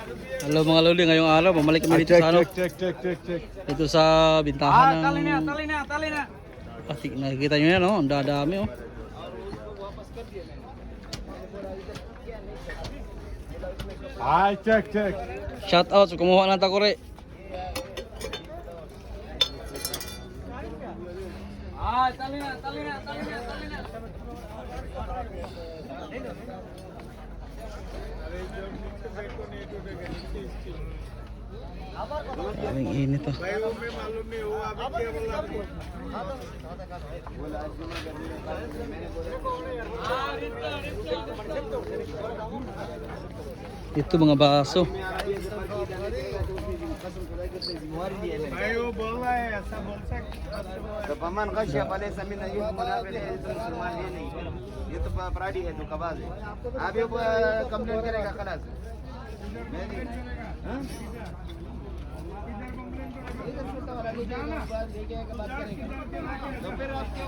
Hello mga lodi, ngayong araw bumalik kami dito sa ano. Check. Dito sa bintahan ng Tali na. nakikita nyo yan, oh, ang dadami, oh. Ay, check. Shout out sa kumuha ng takore. Tali na. Ang init, oh. Ito mga baso. तो पमान कश्य पले समीन ये मुना पहले तो मुसलमान ये नहीं ये तो पराडी है धोखाबाज है आप ये कंप्लेंट करेगा खलास तो फिर आप क्यों